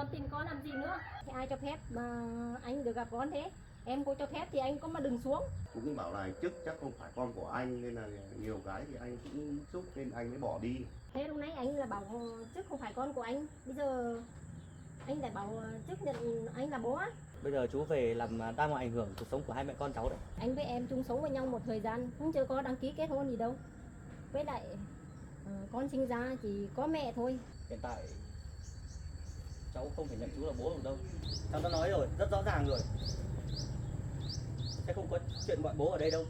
còn tìm con làm gì nữa? Thì ai cho phép mà anh được gặp con thế? Em có cho phép thì anh có mà đừng xuống. Cũng bảo là chức chắc không phải con của anh nên là nhiều cái thì anh cũng xúc nên anh mới bỏ đi. Thế lúc nãy anh là bảo trước không phải con của anh, bây giờ anh lại bảo trước nhận anh là bố á. Bây giờ chú về làm đang ảnh hưởng cuộc sống của hai mẹ con cháu đấy. Anh với em chung sống với nhau một thời gian cũng chưa có đăng ký kết hôn gì đâu. Với lại con sinh ra chỉ có mẹ thôi. Hiện tại cháu không thể nhận chú là bố được đâu. Cháu đã nói rồi, rất rõ ràng rồi. Sẽ không có chuyện gọi bố ở đây đâu.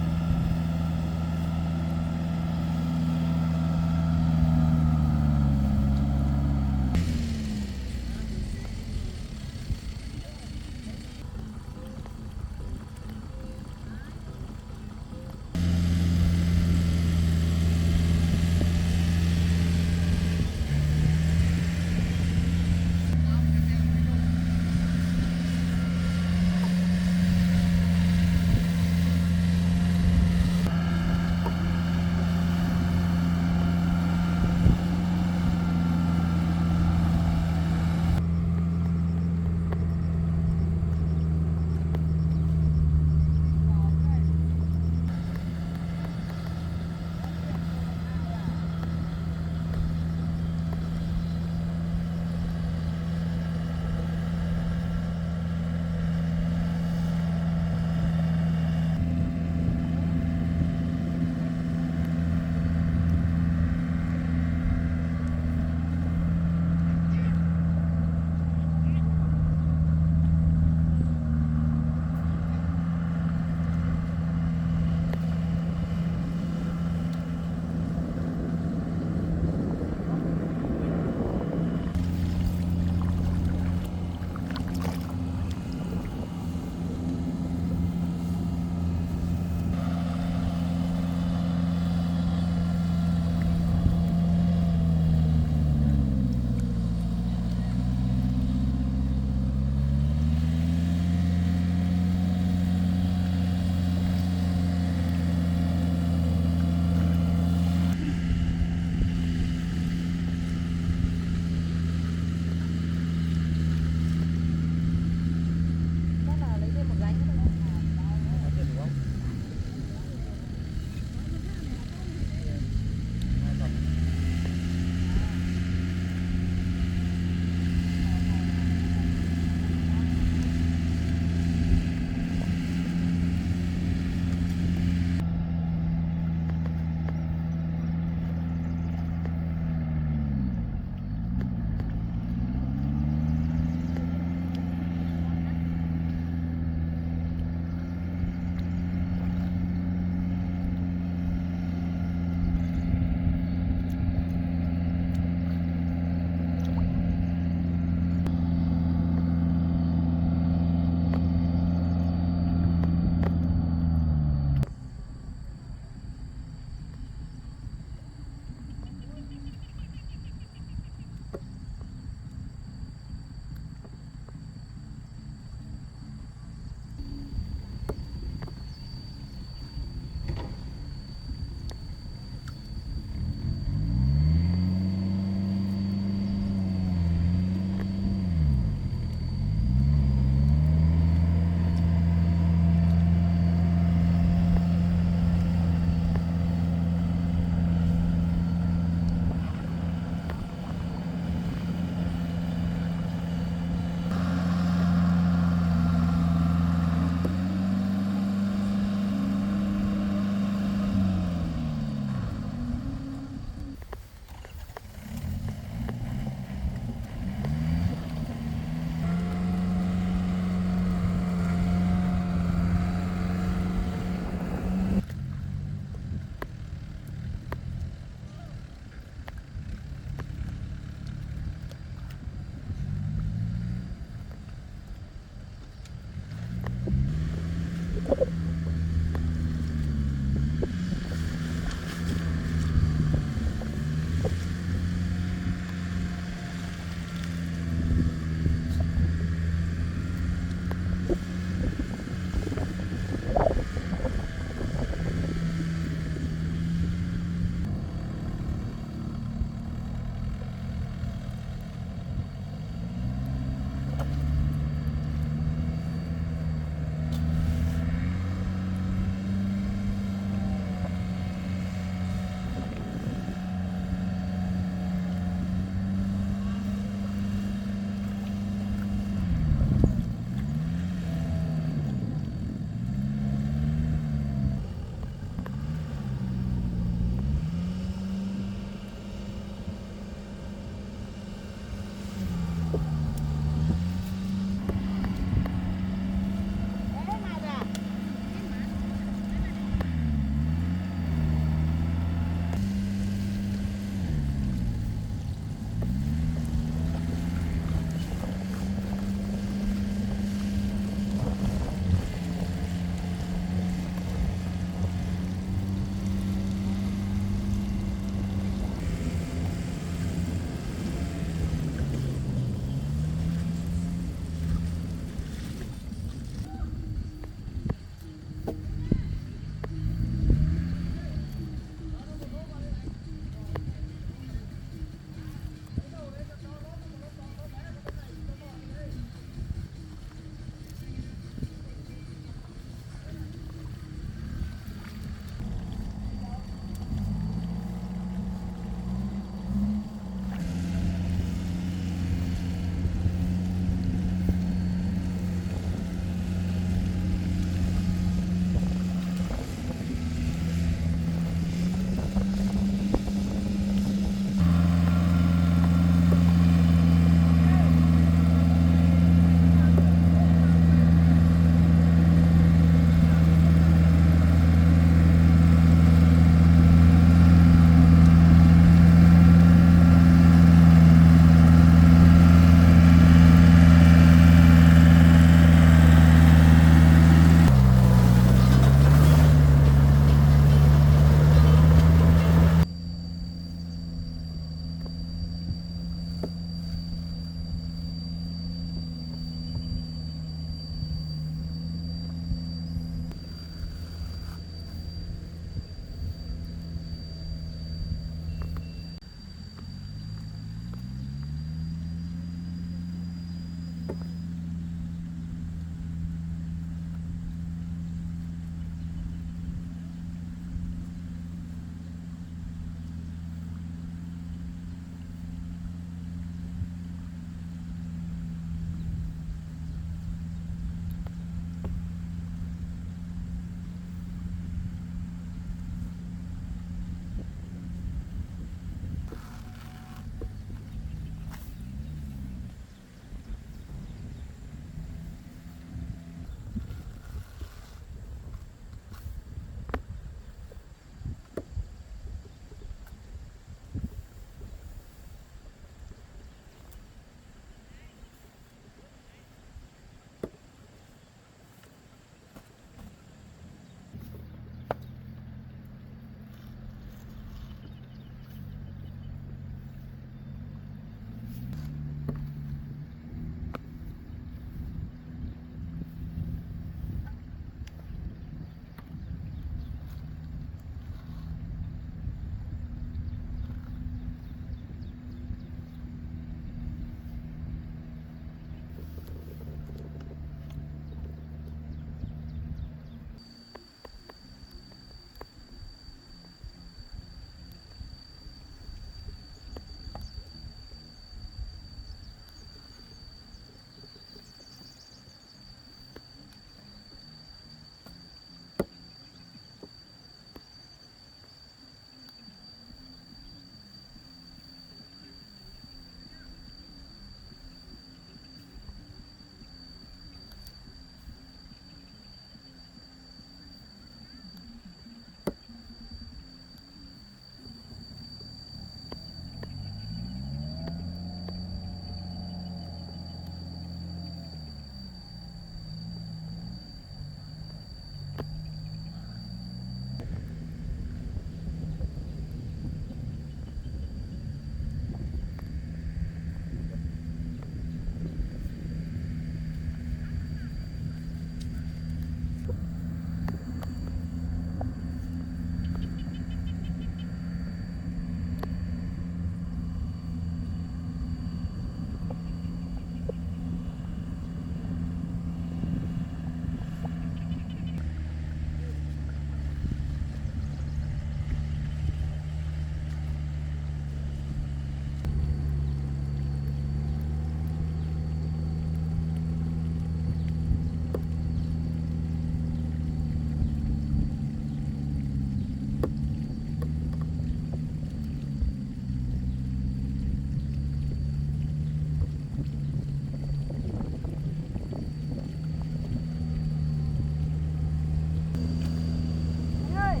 Anh ơi,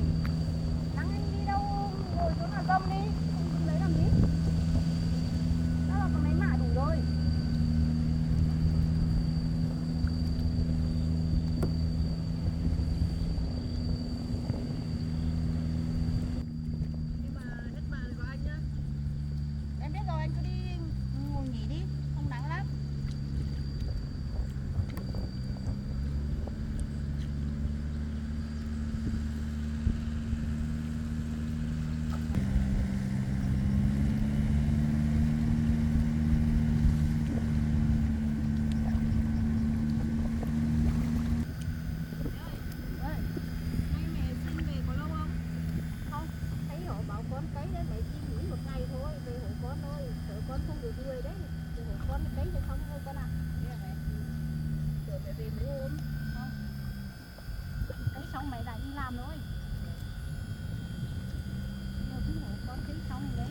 nắng anh đi đâu ngồi xuống là gâm đi, không lấy làm gì. Đó là con lấy mạ đủ rồi. Nhưng mà hết bà thì gọi anh nhá. Em biết rồi, anh cứ đi ngồi nghỉ đi, không nắng lắm. Ơi, Nay mẹ xin về có lâu không? không, thấy họ bảo con cấy đấy, mẹ chỉ nghỉ một ngày thôi, về hộ con thôi, sợ con không được người đấy, về hộ con cấy được không thôi con ạ. Thế à mẹ? Tưởng mẹ về mấy hôm. Không, cấy xong mẹ lại đi làm rồi. Giờ cứ hộ con cấy xong rồi đấy.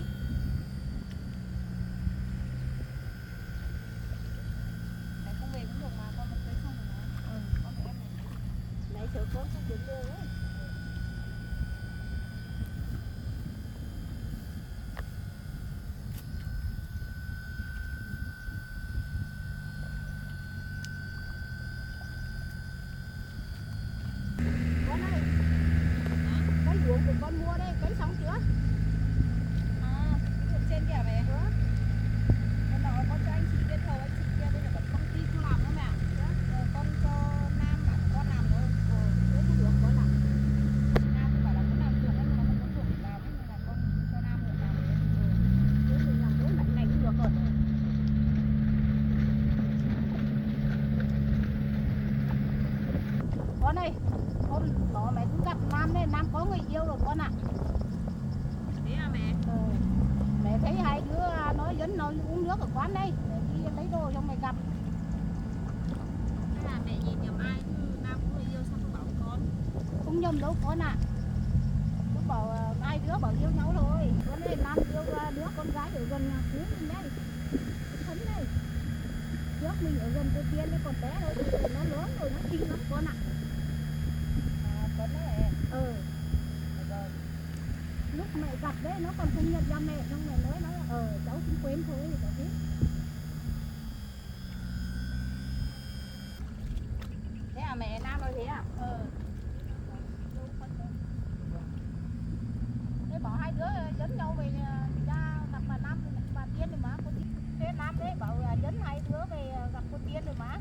Mẹ không về cũng được mà, con vẫn tới xong rồi mà. Con với em này. Mẹ sợ con không được người đấy. Con ơi, cái ruộng của con mua đây, cấy xong chưa? À, cái ruộng trên kìa mẹ. Có. Con nói con cho anh chị bên thầu anh chị kia bây giờ vẫn công ty không làm nữa mẹ. Con cho Nam bảo con làm rồi. Thế cái ruộng có làm. Nam thì bảo là muốn làm ruộng ấy, nhưng mà không có ruộng để làm ấy, nên là con cho Nam mượn làm rồi. Thế mình làm mỗi mảnh này cũng được rồi. Con ơi, con đó mẹ cứ gặp Nam đây, Nam có người yêu rồi con ạ. Thế à mẹ? Mẹ thấy hai đứa nói dẫn nó uống nước ở quán đây, mẹ đi lấy đồ cho mẹ gặp. Thế là mẹ nhìn nhầm ai chứ Nam có người yêu sao không bảo con? Không nhầm đâu con ạ. Cứ bảo hai đứa bảo yêu nhau rồi. Con ơi, Nam yêu đứa con gái ở gần nhà phía mình đây. Thấn đây. Trước mình ở gần cô Tiên đấy, còn bé thôi, bây giờ nó lớn rồi, nó xinh lắm con ạ. À, Tuấn đấy mẹ. Vâng. Lúc mẹ gặp đấy nó còn không nhận ra mẹ, xong mẹ nói nó là cháu cũng quên thôi, cháu biết. Thế à mẹ, Nam nói thế à? Thế bảo hai đứa dẫn nhau về ra gặp bà Nam, bà Tiên rồi mà. Thế Nam đấy bảo là dẫn hai đứa về gặp cô Tiên rồi mà.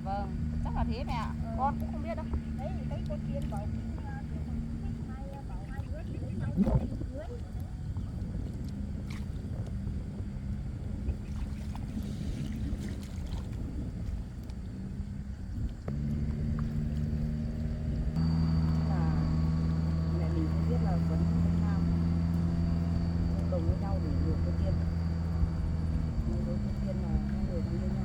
Vâng, chắc là thế mẹ ạ. Con cũng không biết đâu. Đấy thấy cô Tiên bảo bảo hai đứa thì lấy nhau về cưới. Là mẹ mình không biết là Tuấn với Nam đồng với nhau để lừa cô Tiên. Nhưng đối cô Tiên là hai người đang yêu nhau.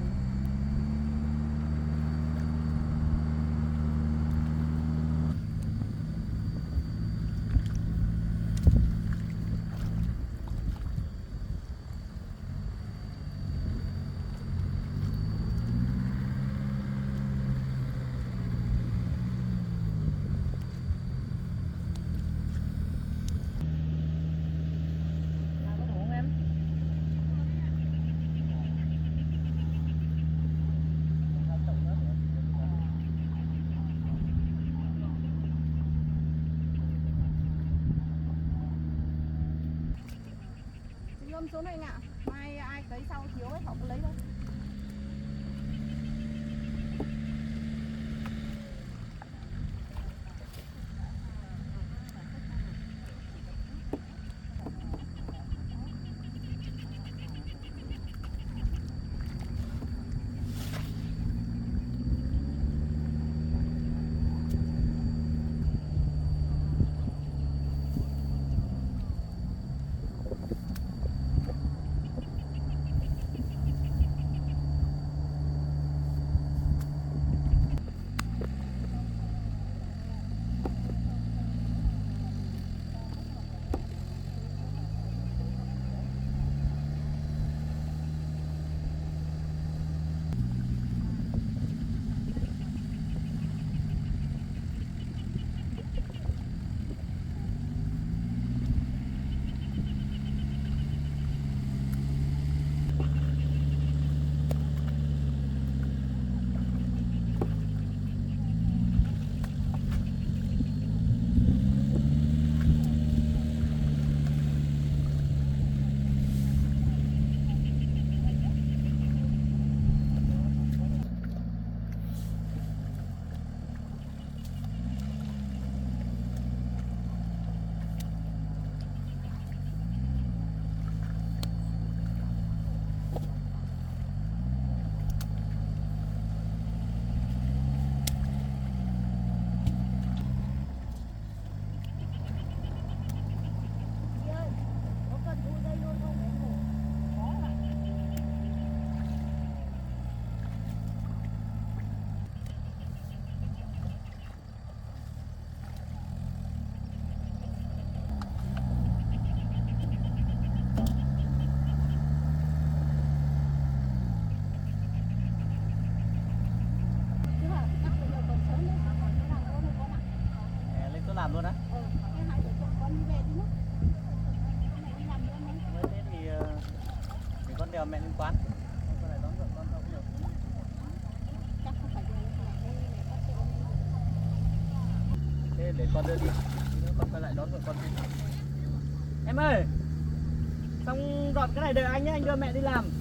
Nào có đủ không em? Chị ôm xuống đây anh ạ. Mai ai cấy sau thiếu ấy họ cứ lấy thôi. làm luôn á. Thế hai vợ chồng con đi về đi nhá. Mẹ đi làm nữa mẹ. Với thế thì con đèo mẹ lên quán. Con lại đón vợ con không được. Chắc không phải giờ mẹ có xe ôm đi. Thế để con đưa đi. Nữa con quay lại đón vợ con đi. Em ơi, xong dọn cái này đợi anh nhé, anh đưa mẹ đi làm.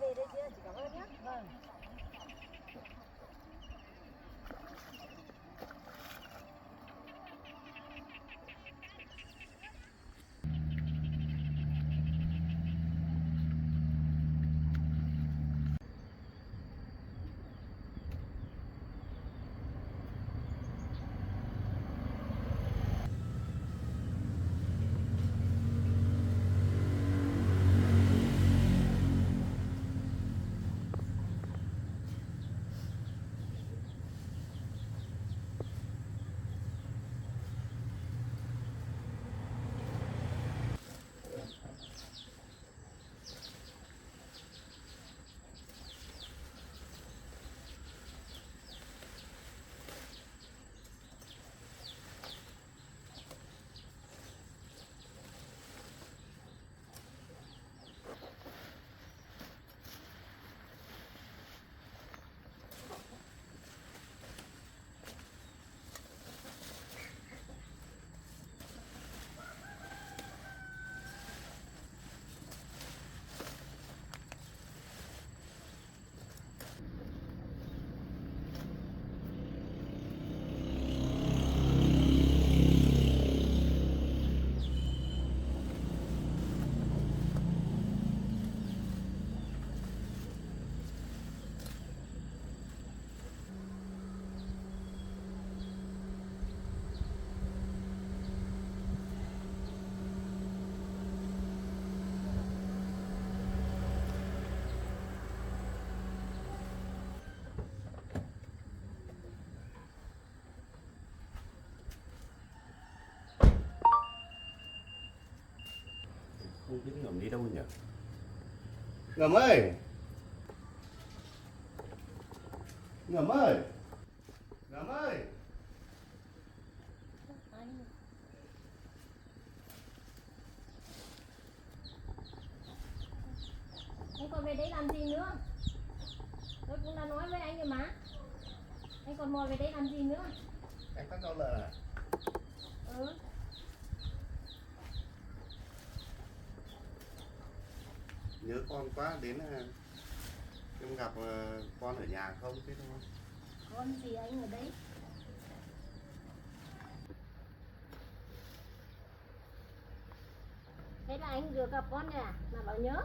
Về đây chưa? Chị cảm ơn nhé. Vâng. Không biết Ngầm đi đâu nhỉ? Ngầm ơi! Ngầm ơi! Ngầm ơi! Anh còn về đấy làm gì nữa? Tôi cũng đã nói với anh rồi mà. Anh còn mò về đấy làm gì nữa? Em cắt rau lợn à? Ừ. Nhớ con quá, đến em gặp con ở nhà không thế thôi. Con gì anh ở đấy? Thế là anh vừa gặp con à? Mà bảo nhớ.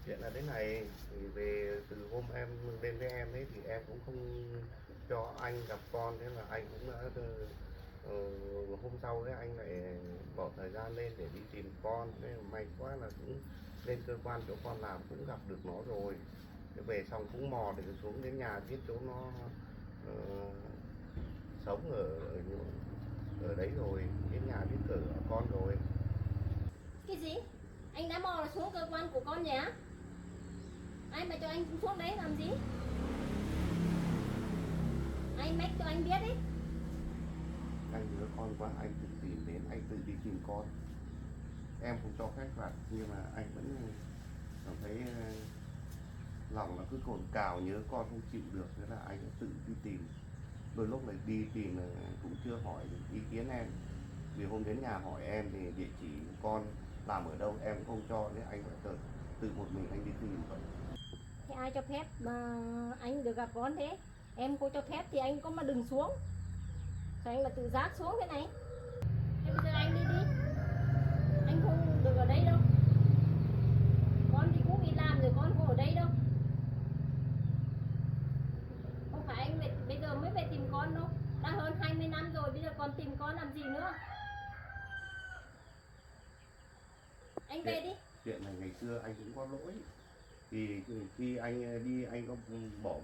Chuyện là thế này, thì về từ hôm em lên với em ấy thì em cũng không cho anh gặp con, thế là anh cũng đã hôm sau đấy anh lại bỏ thời gian lên để đi tìm con. Thế là may quá là cũng lên cơ quan chỗ con làm cũng gặp được nó rồi. Thế về xong cũng mò để xuống đến nhà biết chỗ nó sống ở đấy rồi, đến nhà biết cửa con rồi. Cái gì? Anh đã mò xuống cơ quan của con nhỉ? Ai mà cho anh xuống đấy làm gì? Anh mách cho anh biết đấy. Anh nhớ con quá, anh tự tìm đến, anh tự đi tìm con. Em không cho phép vặt, nhưng mà anh vẫn cảm thấy lòng nó cứ cồn cào, nhớ con không chịu được, thế là anh tự đi tìm. Đôi lúc này đi tìm cũng chưa hỏi ý kiến em, vì hôm đến nhà hỏi em thì địa chỉ con làm ở đâu em cũng không cho, nên anh phải tự một mình anh đi tìm vậy. Thế ai cho phép mà anh được gặp con thế? Em cô cho phép thì anh có mà đừng xuống. Sao anh mà tự giác xuống thế này? Thế bây giờ anh đi đi. Anh không được ở đây đâu. Con thì cũng đi làm rồi, con không ở đây đâu. Không phải anh bây giờ mới về tìm con đâu. Đã hơn 20 năm rồi, bây giờ còn tìm con làm gì nữa? Anh về đi. Chuyện này ngày xưa anh cũng có lỗi. Thì khi anh đi anh có bỏ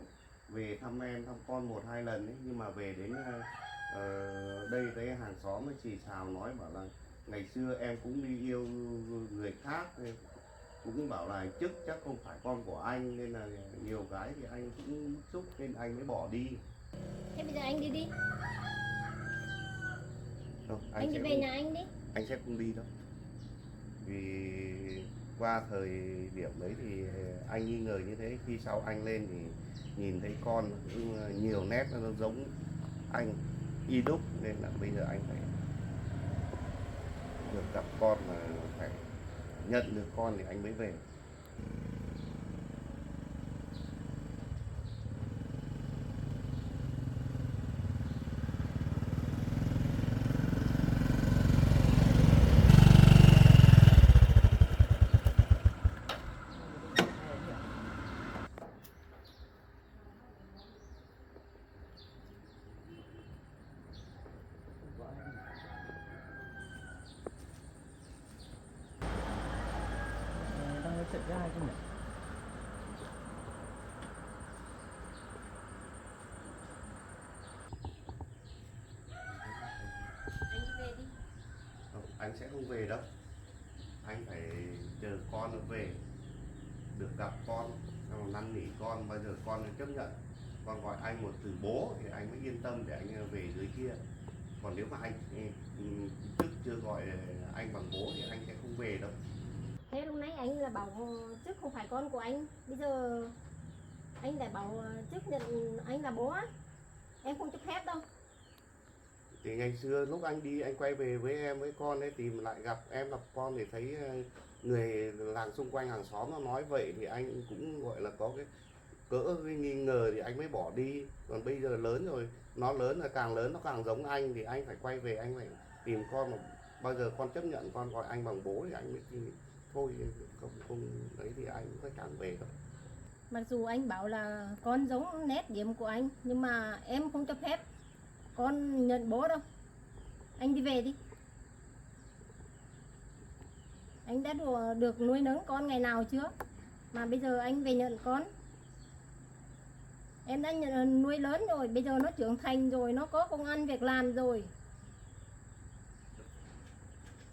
về thăm em thăm con 1-2 lần ấy, nhưng mà về đến đây thấy hàng xóm mới xì xào nói bảo là ngày xưa em cũng đi yêu người khác, cũng bảo là chức chắc không phải con của anh, nên là nhiều cái thì anh cũng xúc nên anh mới bỏ đi. Thế bây giờ anh đi đi. Không, Anh đi sẽ về không, nhà anh đi. anh sẽ không đi đâu. Vì qua thời điểm đấy thì anh nghi ngờ như thế, khi sau anh lên thì nhìn thấy con nhiều nét nó giống anh y đúc, nên là bây giờ anh phải được gặp con, mà phải nhận được con thì anh mới về. Đang nói chuyện với ai chứ nhỉ? Anh đi về đi. Không, anh sẽ không về đâu. Anh phải chờ con nó về, được gặp con, năn nỉ con, bao giờ con nó chấp nhận, con gọi anh một từ bố thì anh mới yên tâm để anh về dưới kia. Còn nếu mà anh trước chưa gọi anh bằng bố thì anh sẽ không về đâu. Thế lúc nãy anh là bảo chức không phải con của anh. Bây giờ anh lại bảo chức nhận anh là bố á. Em không cho phép đâu. Thì ngày xưa lúc anh đi anh quay về với em với con ấy, tìm lại gặp em gặp con thì thấy người làng xung quanh hàng xóm nó nói vậy thì anh cũng gọi là có cái cái nghi ngờ thì anh mới bỏ đi. Còn bây giờ lớn rồi, nó lớn nó càng giống anh thì anh phải quay về, anh phải tìm con, mà bao giờ con chấp nhận con gọi anh bằng bố thì anh mới thôi, không đấy thì anh cũng phải càng về đâu. Mặc dù anh bảo là con giống nét điểm của anh, nhưng mà em không cho phép con nhận bố đâu. Anh đi về đi. Anh đã được nuôi nấng con ngày nào chưa? Mà bây giờ anh về nhận con. Em đã nuôi lớn rồi, bây giờ nó trưởng thành rồi, nó có công ăn việc làm rồi.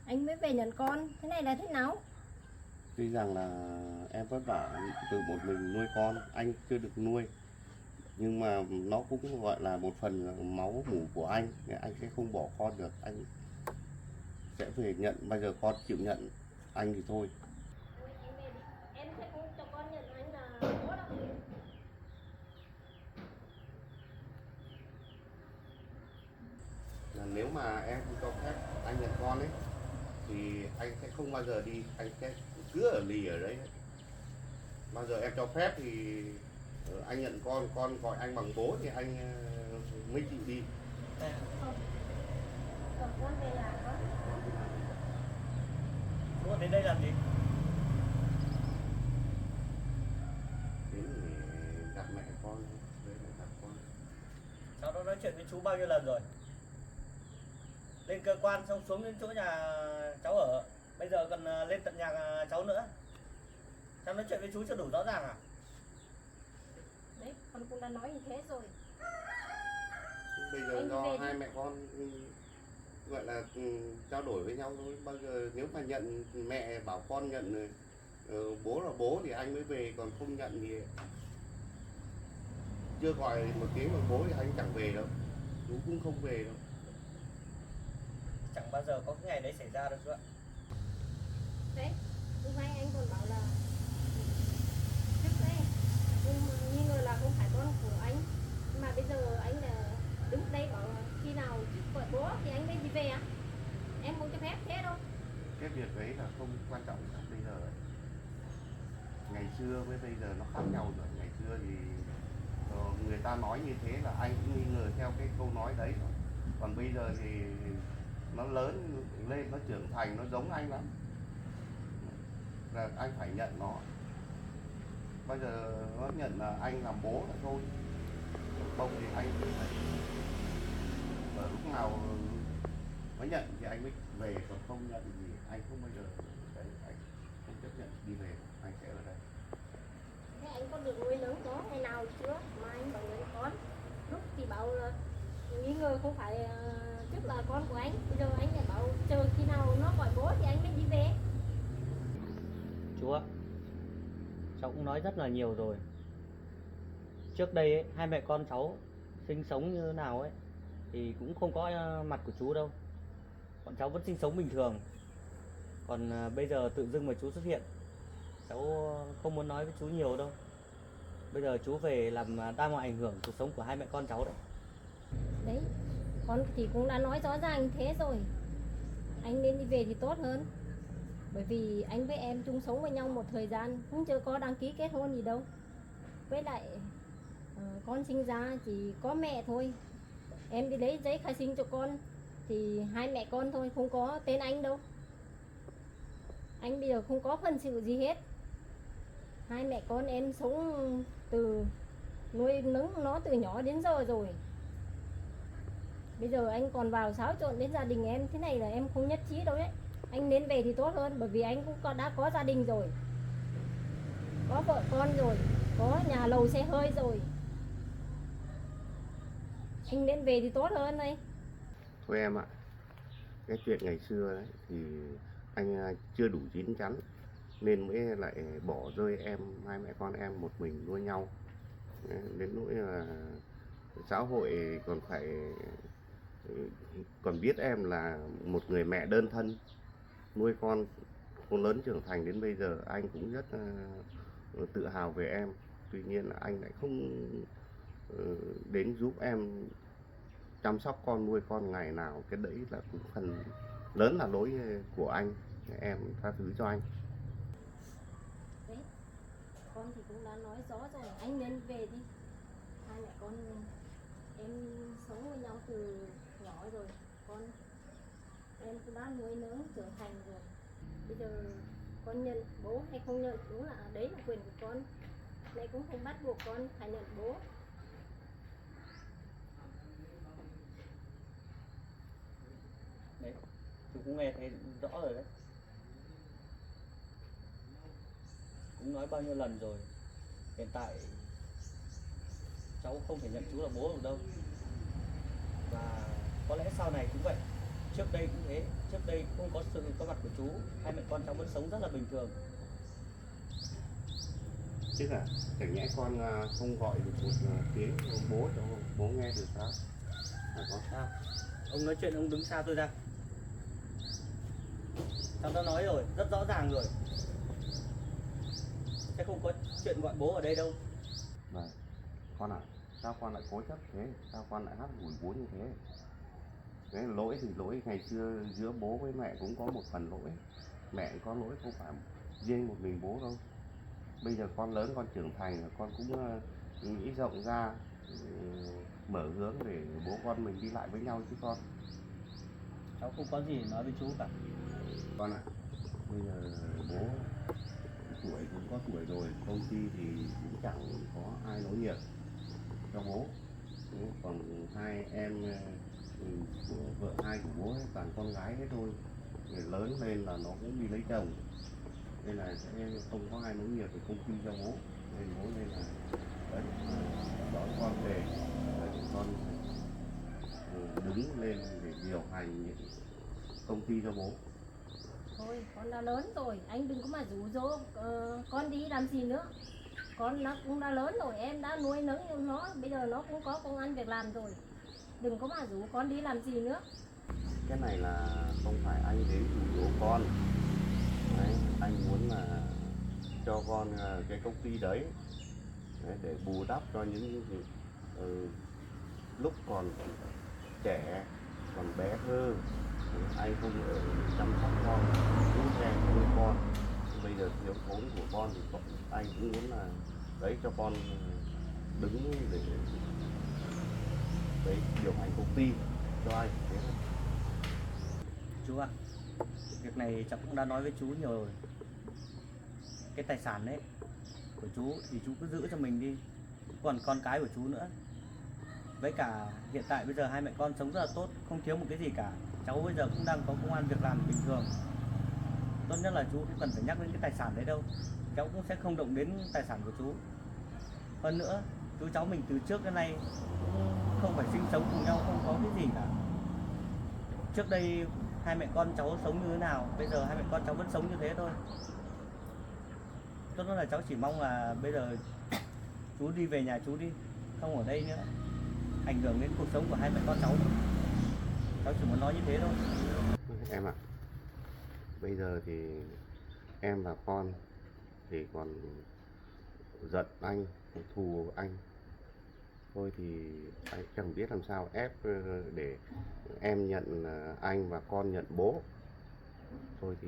Anh mới về nhận con, thế này là thế nào? Tuy rằng là em vất vả từ một mình nuôi con, anh chưa được nuôi, nhưng mà nó cũng gọi là một phần máu mủ của anh sẽ không bỏ con được, anh sẽ về nhận. Bây giờ con chịu nhận anh thì thôi. Anh về đi. Em sẽ không cho con nhận anh là bố đâu. Là nếu mà em không cho phép anh nhận con ấy thì anh sẽ không bao giờ đi, anh sẽ cứ ở lì ở đấy. Bao giờ em cho phép thì anh nhận con gọi anh bằng bố thì anh mới chịu đi. Không. Cầm con về nhà con. Bố đến đây làm gì? Đến để gặp mẹ con, đây là gặp con. Cháu đã nói chuyện với chú bao nhiêu lần rồi? Lên cơ quan xong xuống đến chỗ nhà cháu ở, bây giờ còn lên tận nhà cháu nữa. Cháu nói chuyện với chú chưa đủ rõ ràng à? Đấy, con cũng đã nói như thế rồi. Bây giờ Anh do về hai đi. mẹ con gọi là trao đổi với nhau thôi. Bao giờ nếu mà nhận, mẹ bảo con nhận bố là bố thì anh mới về, còn không nhận thì chưa gọi một tiếng bằng bố thì anh chẳng về đâu, chú cũng không về đâu. Chẳng bao giờ có cái ngày đấy xảy ra đâu chú ạ. Đấy, lúc nãy anh còn bảo là trước đây nghi ngờ là không phải con của anh, mà bây giờ anh là đứng đây bảo là khi nào gọi bố thì anh mới đi về à? Em không cho phép thế đâu. Cái việc đấy là không quan trọng bây giờ ấy. Ngày xưa với bây giờ nó khác nhau rồi. ta nói như thế là anh cũng nghi ngờ theo cái câu nói đấy thôi. Còn bây giờ thì nó lớn lên, nó trưởng thành, nó giống anh lắm, là anh phải nhận nó. Bây giờ nó nhận là anh làm bố là thôi, không thì anh cũng phải ở lúc nào nó nhận thì anh mới về, còn không nhận thì anh không bao giờ đấy, anh không chấp nhận đi về, anh sẽ ở đây. Thế anh có được nuôi nấng có ngày nào chưa mà anh bảo người con? Lúc thì bảo là nghi ngờ không phải trước là con của anh, bây giờ anh lại bảo chờ khi nào nó gọi bố thì anh mới đi về. Chú ạ, cháu cũng nói rất là nhiều rồi. Trước đây ấy, hai mẹ con cháu sinh sống như thế nào ấy thì cũng không có mặt của chú đâu. Bọn cháu vẫn sinh sống bình thường. Còn bây giờ tự dưng mà chú xuất hiện, cháu không muốn nói với chú nhiều đâu. Bây giờ chú về làm đang ảnh hưởng cuộc sống của hai mẹ con cháu đấy. Đấy, con thì cũng đã nói rõ ràng thế rồi. Anh nên đi về thì tốt hơn. Bởi vì anh với em chung sống với nhau một thời gian, cũng chưa có đăng ký kết hôn gì đâu. Với lại con sinh ra chỉ có mẹ thôi. Em đi lấy giấy khai sinh cho con thì hai mẹ con thôi, không có tên anh đâu. Anh bây giờ không có phần sự gì hết. Hai mẹ con em sống từ nuôi nấng nó từ nhỏ đến giờ rồi. Bây giờ anh còn vào xáo trộn đến gia đình em thế này là em không nhất trí đâu đấy. Anh nên về thì tốt hơn, bởi vì anh cũng đã có gia đình rồi, có vợ con rồi, có nhà lầu xe hơi rồi. Anh nên về thì tốt hơn đấy. Thôi em ạ, cái chuyện ngày xưa đấy thì anh chưa đủ chín chắn nên mới lại bỏ rơi em, hai mẹ con em một mình nuôi nhau. Đến nỗi là xã hội còn biết em là một người mẹ đơn thân nuôi con lớn trưởng thành đến bây giờ, anh cũng rất tự hào về em. Tuy nhiên là anh lại không đến giúp em chăm sóc con, nuôi con ngày nào. Cái đấy là cũng phần lớn là lỗi của anh, em tha thứ cho anh. Đấy, con thì cũng đã nói rõ rồi, anh nên về đi. Hai mẹ con em sống với nhau từ nhỏ rồi, con em cũng đã nuôi nấng trưởng thành rồi. Bây giờ con nhận bố hay không nhận, đúng là đấy là quyền của con. Mẹ cũng không bắt buộc con phải nhận bố. Đấy, chú cũng nghe thấy rõ rồi đấy. Cũng nói bao nhiêu lần rồi. Hiện tại cháu không thể nhận chú là bố được đâu. Và có lẽ sau này cũng vậy. Trước đây cũng thế, trước đây không có sự có mặt của chú, hai mẹ con cháu vẫn sống rất là bình thường. Chứ chẳng nhẽ con không gọi được một tiếng bố cho bố nghe được sao? Con Sao? Ông nói chuyện ông đứng xa tôi ra. Cháu đã nói rồi, rất rõ ràng rồi. Sẽ không có chuyện gọi bố ở đây đâu. Vâng. Con à, sao con lại cố chấp thế? Sao con lại hắt hủi bố như thế? Cái lỗi thì lỗi ngày xưa giữa bố với mẹ cũng có một phần lỗi. Mẹ có lỗi, không phải riêng một mình bố đâu. Bây giờ con lớn, con trưởng thành, con cũng nghĩ rộng ra, mở hướng để bố con mình đi lại với nhau chứ con. Cháu không có gì để nói với chú cả. Con à, bây giờ bố tuổi cũng có tuổi rồi, công ty thì cũng chẳng có ai nối nghiệp cho bố. Còn hai em của vợ hai của bố ấy, toàn con gái hết thôi. Người lớn lên là nó cũng đi lấy chồng, nên là sẽ không có ai nối nghiệp về công ty cho bố. Nên bố nên là đấy, đón con về để con đứng lên để điều hành những công ty cho bố. Thôi, con đã lớn rồi, anh đừng có mà rủ rỗ con đi làm gì nữa. Con nó cũng đã lớn rồi, em đã nuôi nấng nó, bây giờ nó cũng có công ăn việc làm rồi. Đừng có mà rủ con đi làm gì nữa. Cái này là không phải anh đến rủ rỗ con. Đấy, anh muốn là cho con cái công ty đấy, để bù đắp cho những lúc còn trẻ, còn bé thơ, anh không chăm sóc con, nuôi xe nuôi con. Bây giờ thiếu thốn của con thì anh cũng muốn là đấy cho con đứng để đấy điều hành công ty cho anh thế thôi. Chú ạ, việc này cháu cũng đã nói với chú nhiều rồi. Cái tài sản đấy của chú thì chú cứ giữ cho mình đi, còn con cái của chú nữa. Với cả hiện tại bây giờ hai mẹ con sống rất là tốt, không thiếu một cái gì cả. Cháu bây giờ cũng đang có công ăn việc làm bình thường. Tốt nhất là chú không cần phải nhắc đến cái tài sản đấy đâu. Cháu cũng sẽ không động đến tài sản của chú. Hơn nữa, chú cháu mình từ trước đến nay cũng không phải sinh sống cùng nhau, không có cái gì cả. Trước đây hai mẹ con cháu sống như thế nào, bây giờ hai mẹ con cháu vẫn sống như thế thôi. Tốt nhất là cháu chỉ mong là bây giờ chú đi về nhà chú đi, không ở đây nữa, ảnh hưởng đến cuộc sống của hai mẹ con cháu nữa. Cháu chỉ muốn nói như thế thôi. Em ạ, bây giờ thì em và con thì còn giận anh, thù anh. Thôi thì anh chẳng biết làm sao ép để em nhận anh và con nhận bố. Thôi thì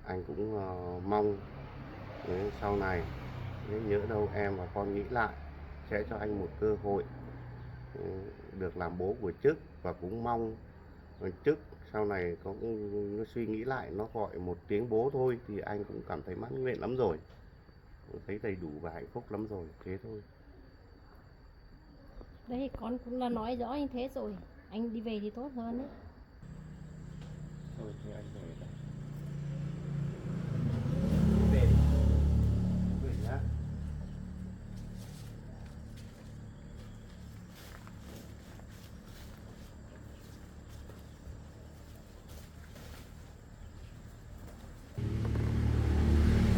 anh cũng mong sau này nếu nhỡ đâu em và con nghĩ lại sẽ cho anh một cơ hội được làm bố của Trức, và cũng mong Trức sau này có nó suy nghĩ lại, nó gọi một tiếng bố thôi thì anh cũng cảm thấy mãn nguyện lắm rồi, thấy đầy đủ và hạnh phúc lắm rồi, thế thôi. Đây con cũng đã nói rõ như thế rồi, anh đi về thì tốt hơn đấy. Thôi thì anh về đây. Về đi. Về nhá.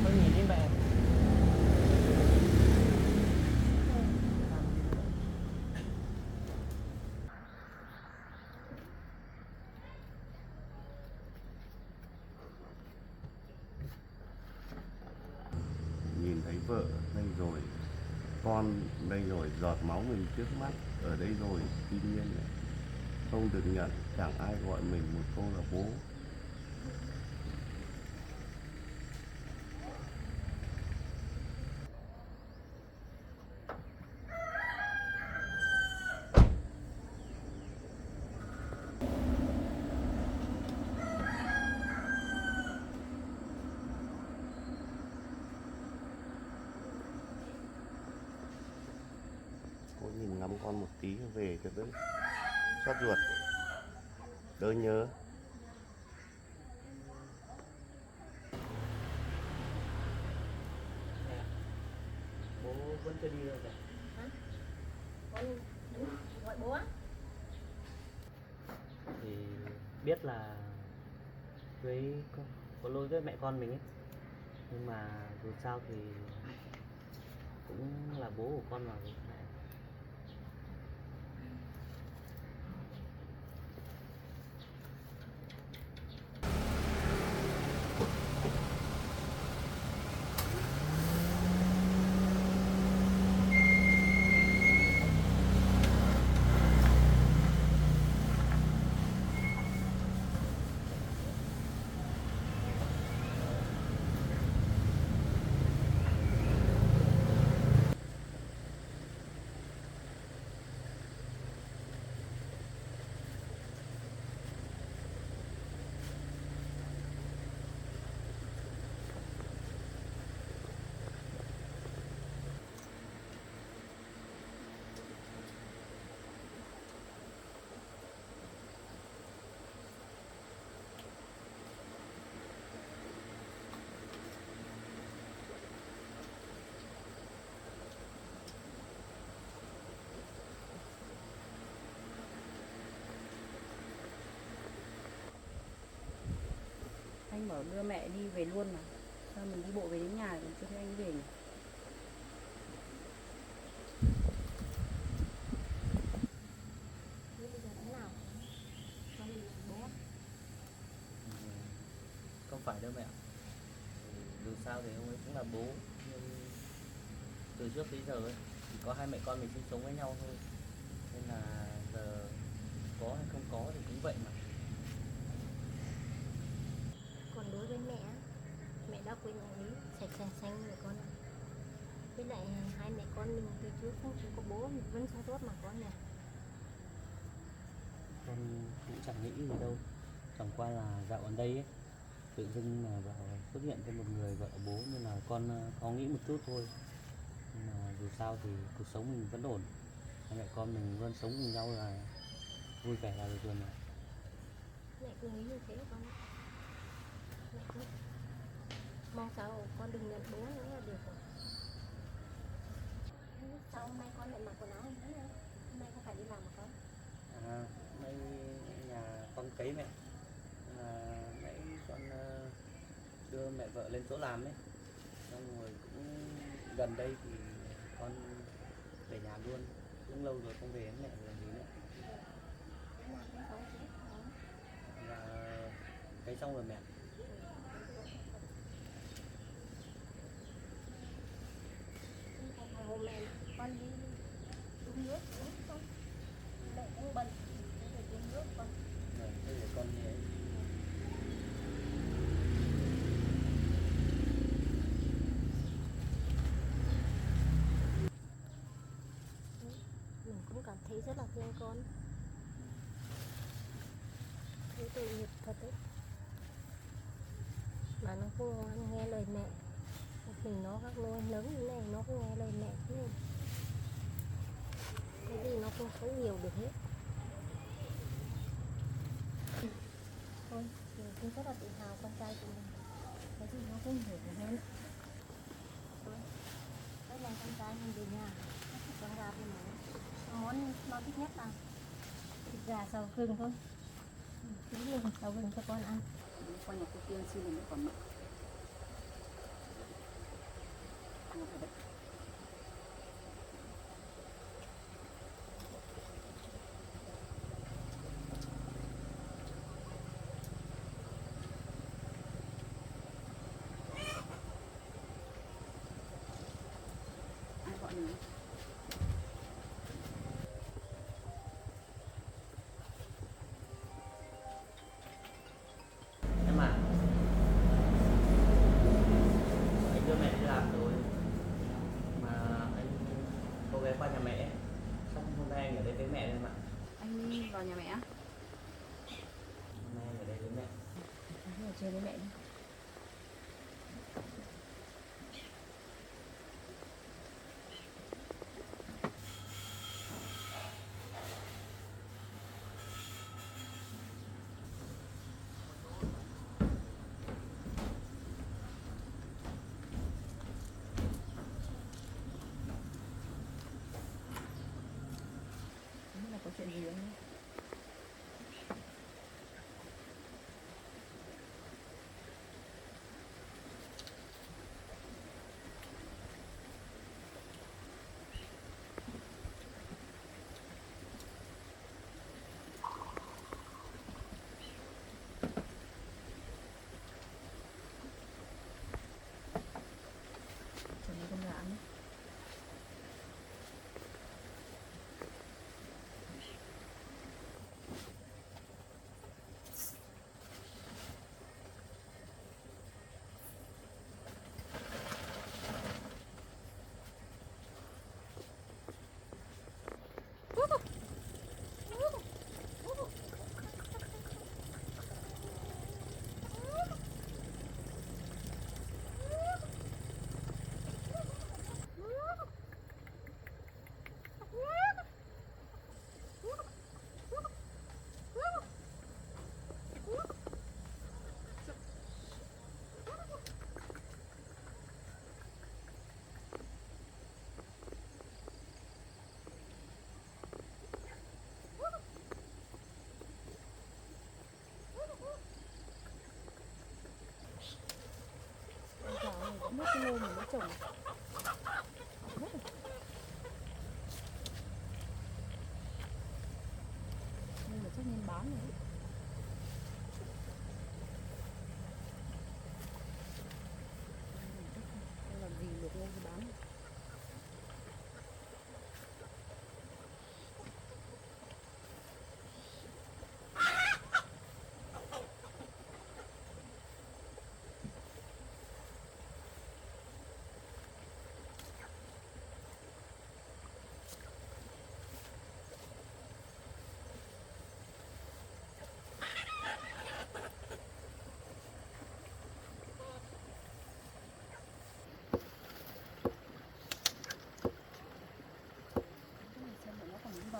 Thôi nhìn đi mẹ. Nhìn thấy vợ đây rồi, con đây rồi, giọt máu mình trước mắt ở đây rồi, tuy nhiên không được nhận, chẳng ai gọi mình một câu là bố. Cô nhìn ngắm con một tí về cho đỡ xót ruột, đỡ nhớ. Bố vẫn chưa đi đâu cả. Con gọi bố á? Thì biết là có lỗi với mẹ con mình ấy, nhưng mà dù sao thì cũng là bố của con mà. Anh bảo đưa mẹ đi về luôn mà, sao mình đi bộ về đến nhà còn chưa thấy anh về nhỉ? Thế bây giờ thế nào? Con đi làm bố á? Không phải đâu mẹ. Dù sao thì ông ấy cũng là bố, nhưng từ trước tới giờ ấy chỉ có hai mẹ con mình sinh sống với nhau thôi, nên là giờ có hay không có thì cũng vậy mà. Còn đối với mẹ á, mẹ đã quên ông ấy sạch sành xanh rồi con ạ. Với lại hai mẹ con mình từ trước không có bố mình vẫn sống tốt mà con nè. con cũng chẳng nghĩ gì đâu, chẳng qua là dạo gần đây ấy, tự dưng mà vào xuất hiện thêm một người vợ bố nên là con có nghĩ một chút thôi. Nhưng mà dù sao thì cuộc sống mình vẫn ổn, hai mẹ con mình luôn sống cùng nhau là vui vẻ là được rồi mà. Mẹ cứ nghĩ như thế con ạ. Mẹ cứ mong sao con đừng nhận bố nữa là được rồi. Sao hôm nay con lại mặc quần áo như thế nữa? Hôm nay không phải đi làm mà con? Mấy nhà con cấy mẹ, nãy con đưa mẹ vợ lên chỗ làm ấy, xong rồi cũng gần đây thì con về nhà luôn, cũng lâu rồi không về với mẹ làm gì nữa. Thế nào cũng xấu chứ. Và cấy xong rồi mẹ. Không phải hôm nay con đi uống nước uống không? Mẹ cũng bận, để uống nước con. Rồi, thế để con đi ấy. Mình cũng cảm thấy rất là thương con. Thấy tội nghiệp thật đấy. Mà nó không nghe lời mẹ. Một mình nó các nuôi lớn như này nó không nghe lời mẹ chứ. Cái gì nó cũng không hiểu được hết. Thôi, mình cũng rất là tự hào con trai của mình. Cái gì nó cũng hiểu được hết. Thôi, đây là con trai mình về nhà. Nó thích con gà với món nó thích nhất là thịt gà xào gừng thôi. Tí liền xào gừng cho con ăn. Con nhà cô tiên xin được còn mẹ. Ai gọi mình? Em à, anh đưa mẹ đi làm rồi mà anh có ghé qua nhà mẹ, xong hôm nay anh ở đây với mẹ em ạ. Anh vào nhà mẹ á? Hôm nay anh ở đây với mẹ. Anh ở chơi với mẹ đi. Không biết là có chuyện gì không nhé? Chuẩn bị con gà ăn nhé. Gà này cũng biết cái lô mình đã trồng. Nhưng mà chắc nên bán rồi. Không làm gì được nên bán.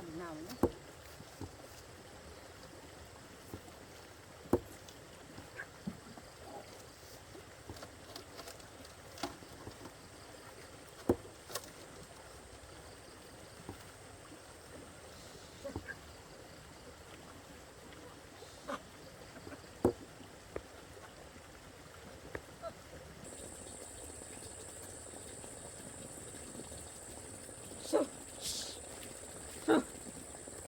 được nào nữa.